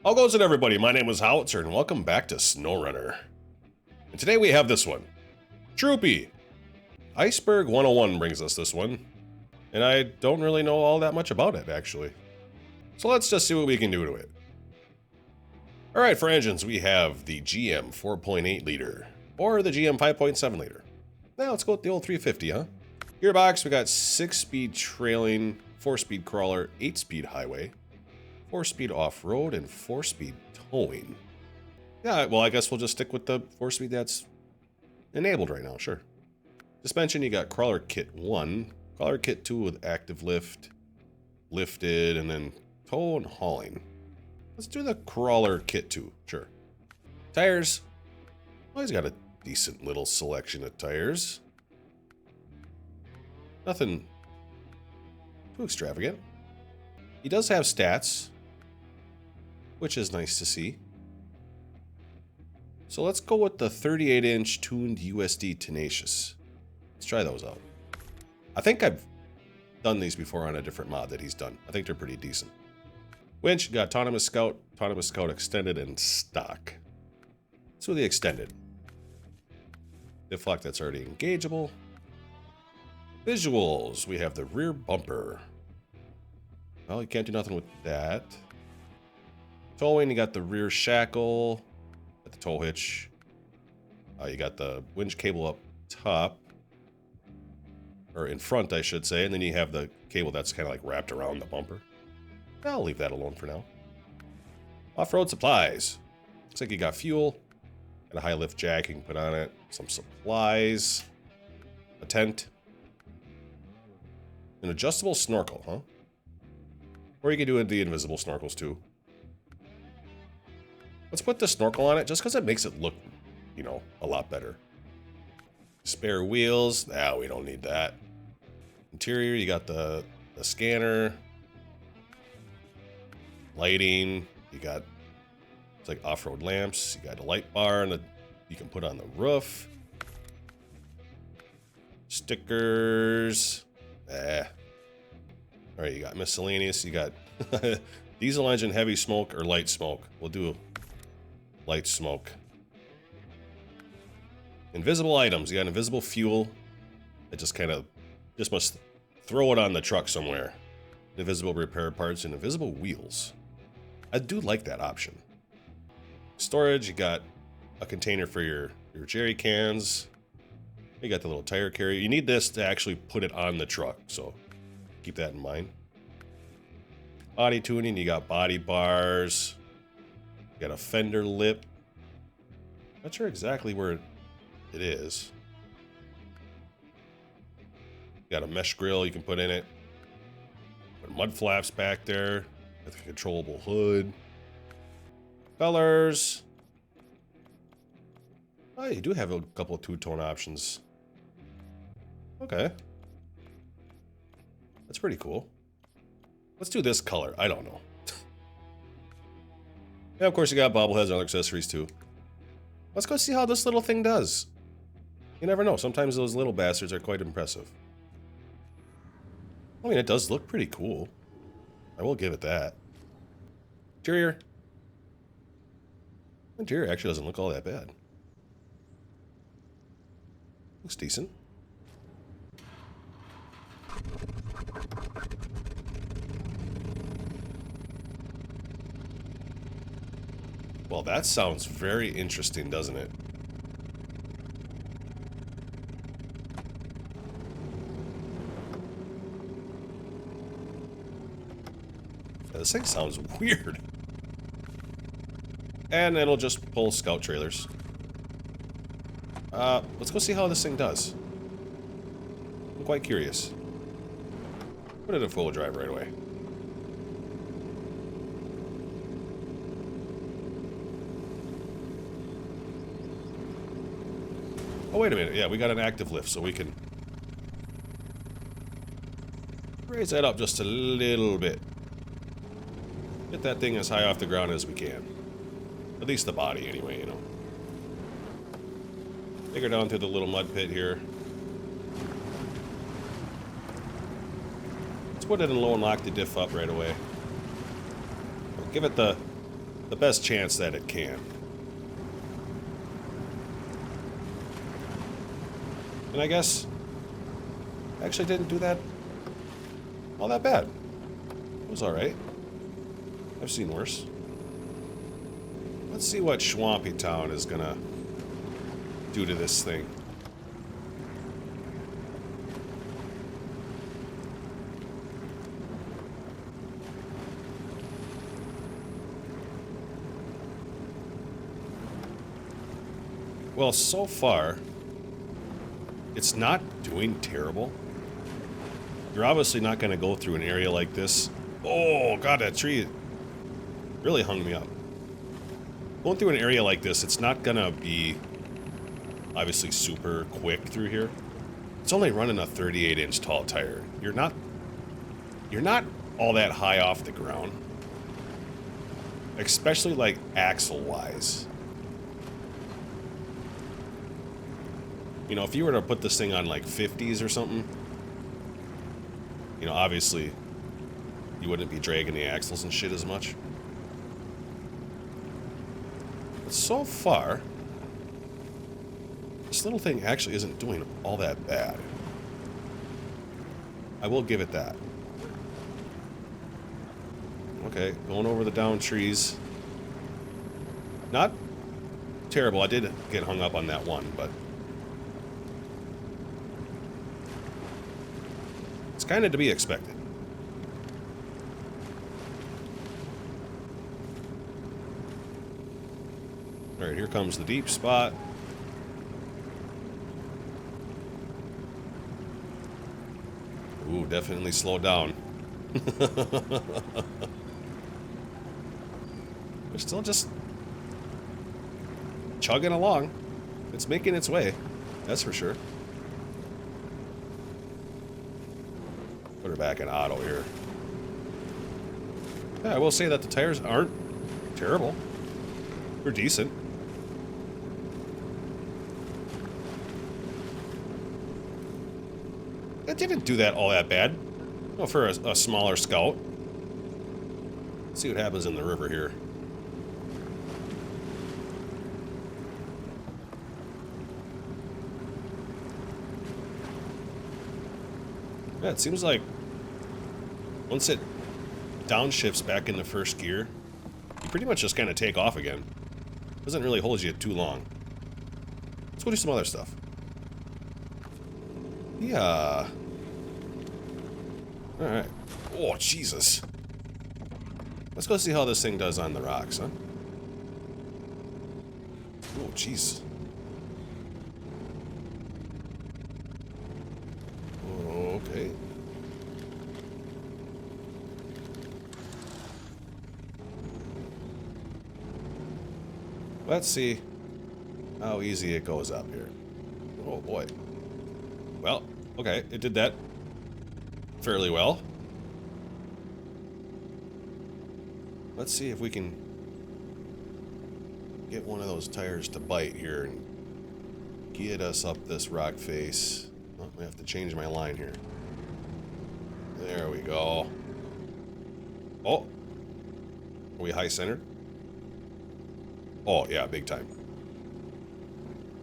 How goes it, everybody? My name is Howitzer, and welcome back to SnowRunner. And today we have this one, Troopy. Iceberg 101 brings us this one, and I don't really know all that much about it, actually. So let's just see what we can do to it. Alright, for engines, we have the GM 4.8 liter, or the GM 5.7 liter. Now let's go with the old 350, huh? Gearbox, we got 6-speed trailing, 4-speed crawler, 8-speed highway, 4-speed off-road, and 4-speed towing. Yeah, well, I guess we'll just stick with the 4-speed that's enabled right now, sure. Suspension, you got crawler kit 1, crawler kit 2 with active lift, lifted, and then tow and hauling. Let's do the crawler kit 2, sure. Tires, well, he's got a decent little selection of tires. Nothing too extravagant. He does have stats, which is nice to see. So let's go with the 38-inch tuned USD Tenacious. Let's try those out. I think I've done these before on a different mod that he's done. I think they're pretty decent. Winch, got Autonomous Scout Extended, and Stock. So the Extended. Deflect, that's already engageable. Visuals, we have the rear bumper. Well, you can't do nothing with that. Towing, you got the rear shackle, got the tow hitch. You got the winch cable up top, or in front, I should say, and then you have the cable that's kind of like wrapped around the bumper. I'll leave that alone for now. Off-road supplies. Looks like you got fuel, got a high lift jack you can put on it, some supplies, a tent, an adjustable snorkel, huh? Or you can do the invisible snorkels too. Let's put the snorkel on it just because it makes it look, you know, a lot better. Spare wheels. Nah, we don't need that. Interior, you got the scanner. Lighting. You got, it's like off-road lamps. You got a light bar and you can put on the roof. Stickers. Alright, you got miscellaneous. You got diesel engine, heavy smoke, or light smoke. We'll do light smoke. Invisible items. You got invisible fuel. It just must throw it on the truck somewhere. Invisible repair parts and invisible wheels. I do like that option. Storage, you got a container for your jerry cans. You got the little tire carrier. You need this to actually put it on the truck, so keep that in mind. Body tuning, you got body bars. You got a fender lip. Not sure exactly where it is. You got a mesh grill you can put in it. Put mud flaps back there. With a controllable hood. Colors. Oh, you do have a couple of two-tone options. Okay. That's pretty cool. Let's do this color. I don't know. Yeah, of course you got bobbleheads and other accessories too. Let's go see how this little thing does. You never know. Sometimes those little bastards are quite impressive. I mean, it does look pretty cool. I will give it that. Interior. Interior actually doesn't look all that bad. Looks decent. Well, that sounds very interesting, doesn't it? This thing sounds weird. And it'll just pull scout trailers. Let's go see how this thing does. I'm quite curious. Put it in full drive right away. Oh, wait a minute. Yeah, we got an active lift, so we can raise that up just a little bit. Get that thing as high off the ground as we can. At least the body, anyway, you know. Take her down through the little mud pit here. Let's put it in low and lock the diff up right away. Give it the the best chance that it can. And I guess I actually didn't do that all that bad. It was alright. I've seen worse. Let's see what Swampy Town is gonna do to this thing. Well, so far, it's not doing terrible. You're obviously not going to go through an area like this. Oh, God, that tree really hung me up. Going through an area like this, it's not going to be obviously super quick through here. It's only running a 38-inch tall tire. You're not all that high off the ground. Especially like axle-wise. You know, if you were to put this thing on like 50s or something, you know, obviously you wouldn't be dragging the axles and shit as much. But so far, this little thing actually isn't doing all that bad. I will give it that. Okay, going over the down trees. Not terrible. I did get hung up on that one, but it's kind of to be expected. Alright, here comes the deep spot. Ooh, definitely slow down. We're still just chugging along. It's making its way, that's for sure. Put her back in auto here. Yeah, I will say that the tires aren't terrible. They're decent. It didn't do that all that bad. Well, for a smaller Scout. Let's see what happens in the river here. Yeah, it seems like once it downshifts back into first gear, you pretty much just kind of take off again. Doesn't really hold you too long. Let's go do some other stuff. Yeah. Alright. Oh, Jesus. Let's go see how this thing does on the rocks, huh? Oh, jeez. Okay. Let's see how easy it goes up here. Oh, boy. Well, okay, it did that fairly well. Let's see if we can get one of those tires to bite here and get us up this rock face. Oh, I have to change my line here. There we go. Oh! Are we high-centered? Oh, yeah, big time.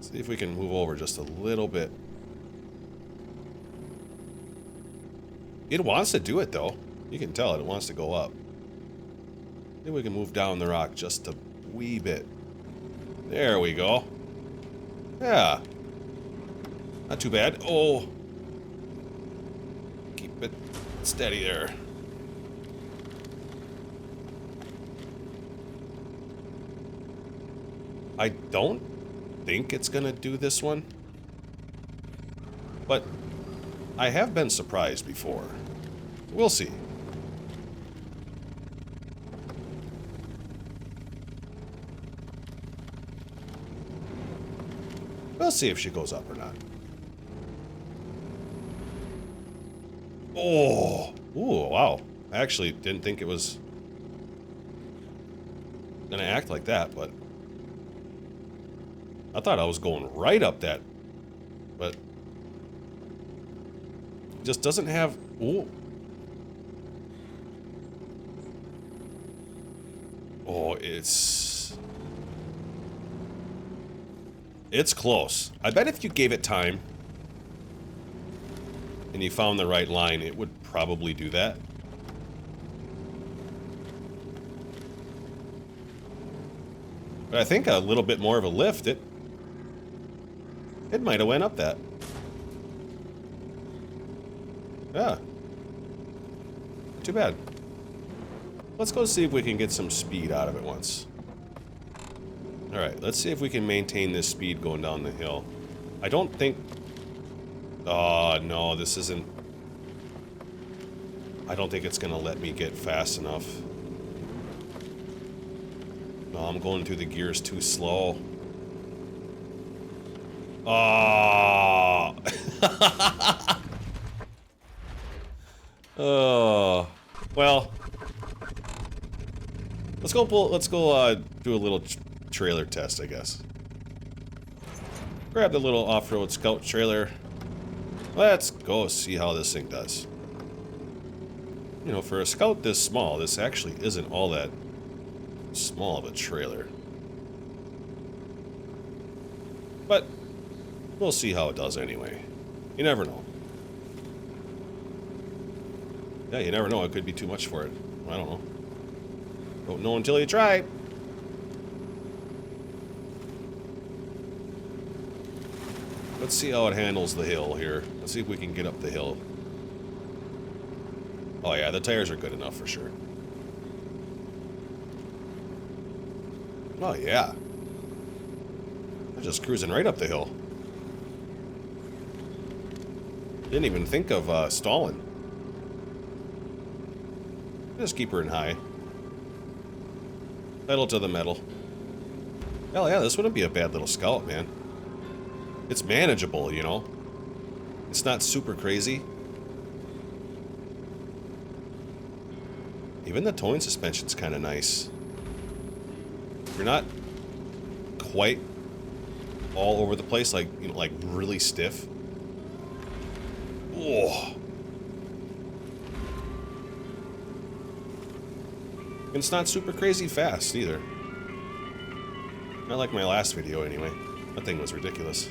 See if we can move over just a little bit. It wants to do it, though. You can tell it wants to go up. Maybe we can move down the rock just a wee bit. There we go. Yeah. Not too bad. Oh. Keep it steady there. I don't think it's gonna do this one. But I have been surprised before. We'll see. We'll see if she goes up or not. Oh! Ooh, wow. I actually didn't think it was gonna act like that, but I thought I was going right up that, but it just doesn't have. Ooh. Oh, it's close. I bet if you gave it time and you found the right line, it would probably do that. But I think a little bit more of a lift, it might have went up that. Yeah. Too bad. Let's go see if we can get some speed out of it once. Alright, let's see if we can maintain this speed going down the hill. I don't think... Oh, no, this isn't... I don't think it's gonna let me get fast enough. No, I'm going through the gears too slow. Oh. Oh. Well. Let's go do a little trailer test, I guess. Grab the little off-road scout trailer. Let's go see how this thing does. You know, for a scout this small, this actually isn't all that small of a trailer. But we'll see how it does anyway. You never know. Yeah, you never know. It could be too much for it. I don't know. Don't know until you try. Let's see how it handles the hill here. Let's see if we can get up the hill. Oh yeah, the tires are good enough for sure. Oh yeah. They're just cruising right up the hill. Didn't even think of stalling. Just keep her in high. Pedal to the metal. Hell yeah, this wouldn't be a bad little scout, man. It's manageable, you know? It's not super crazy. Even the towing suspension's kind of nice. You're not quite all over the place, like, you know, like really stiff. Oh. And it's not super crazy fast either. Not like my last video anyway. That thing was ridiculous.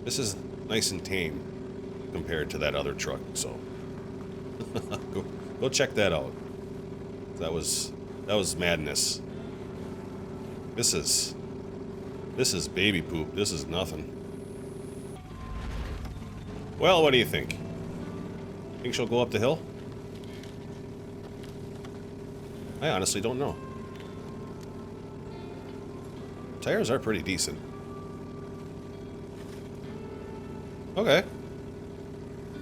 This is nice and tame compared to that other truck, so go check that out. That was madness. This is baby poop. This is nothing. Well, what do you think? Think she'll go up the hill? I honestly don't know. Tires are pretty decent. Okay.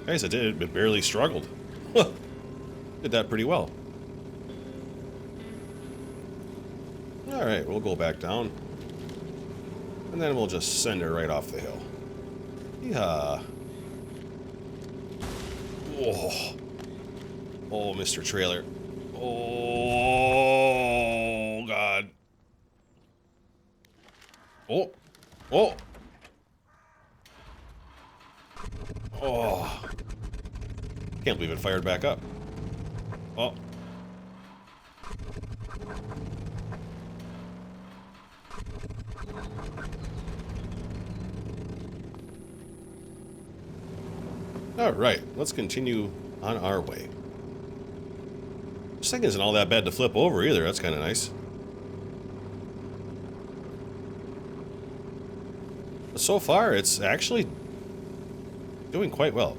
Guys, it barely struggled. Did that pretty well. Alright, we'll go back down. And then we'll just send her right off the hill. Yeah. Oh. Oh, Mr. Trailer. Oh, God. Oh. Oh. Oh. Can't believe it fired back up. Oh. Alright, let's continue on our way. This thing isn't all that bad to flip over either, that's kind of nice. But so far, it's actually doing quite well.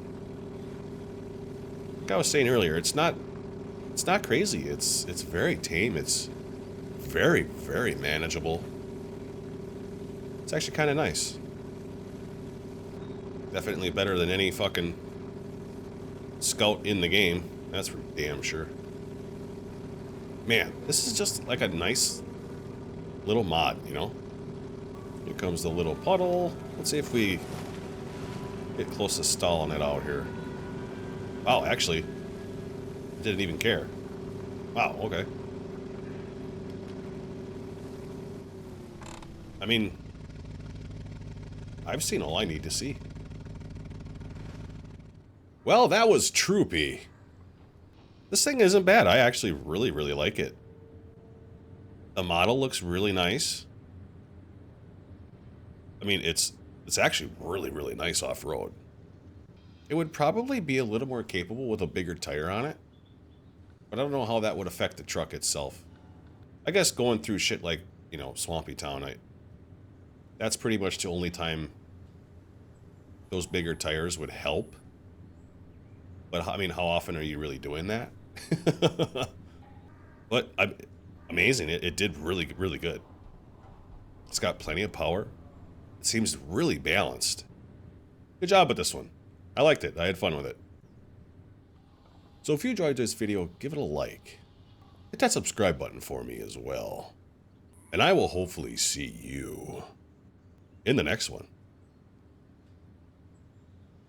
Like I was saying earlier, it's not crazy. It's very tame. It's very, very manageable. It's actually kind of nice. Definitely better than any fucking scout in the game. That's for damn sure. Man, this is just like a nice little mod, you know? Here comes the little puddle. Let's see if we get close to stalling it out here. Wow, actually, it didn't even care. Wow, okay. I mean, I've seen all I need to see. Well, that was Troopy. This thing isn't bad. I actually really, really like it. The model looks really nice. I mean, it's actually really, really nice off-road. It would probably be a little more capable with a bigger tire on it. But I don't know how that would affect the truck itself. I guess going through shit like, you know, Swampy Town, that's pretty much the only time those bigger tires would help. But, I mean, how often are you really doing that? But, amazing. It did really, really good. It's got plenty of power. It seems really balanced. Good job with this one. I liked it. I had fun with it. So if you enjoyed this video, give it a like. Hit that subscribe button for me as well. And I will hopefully see you in the next one.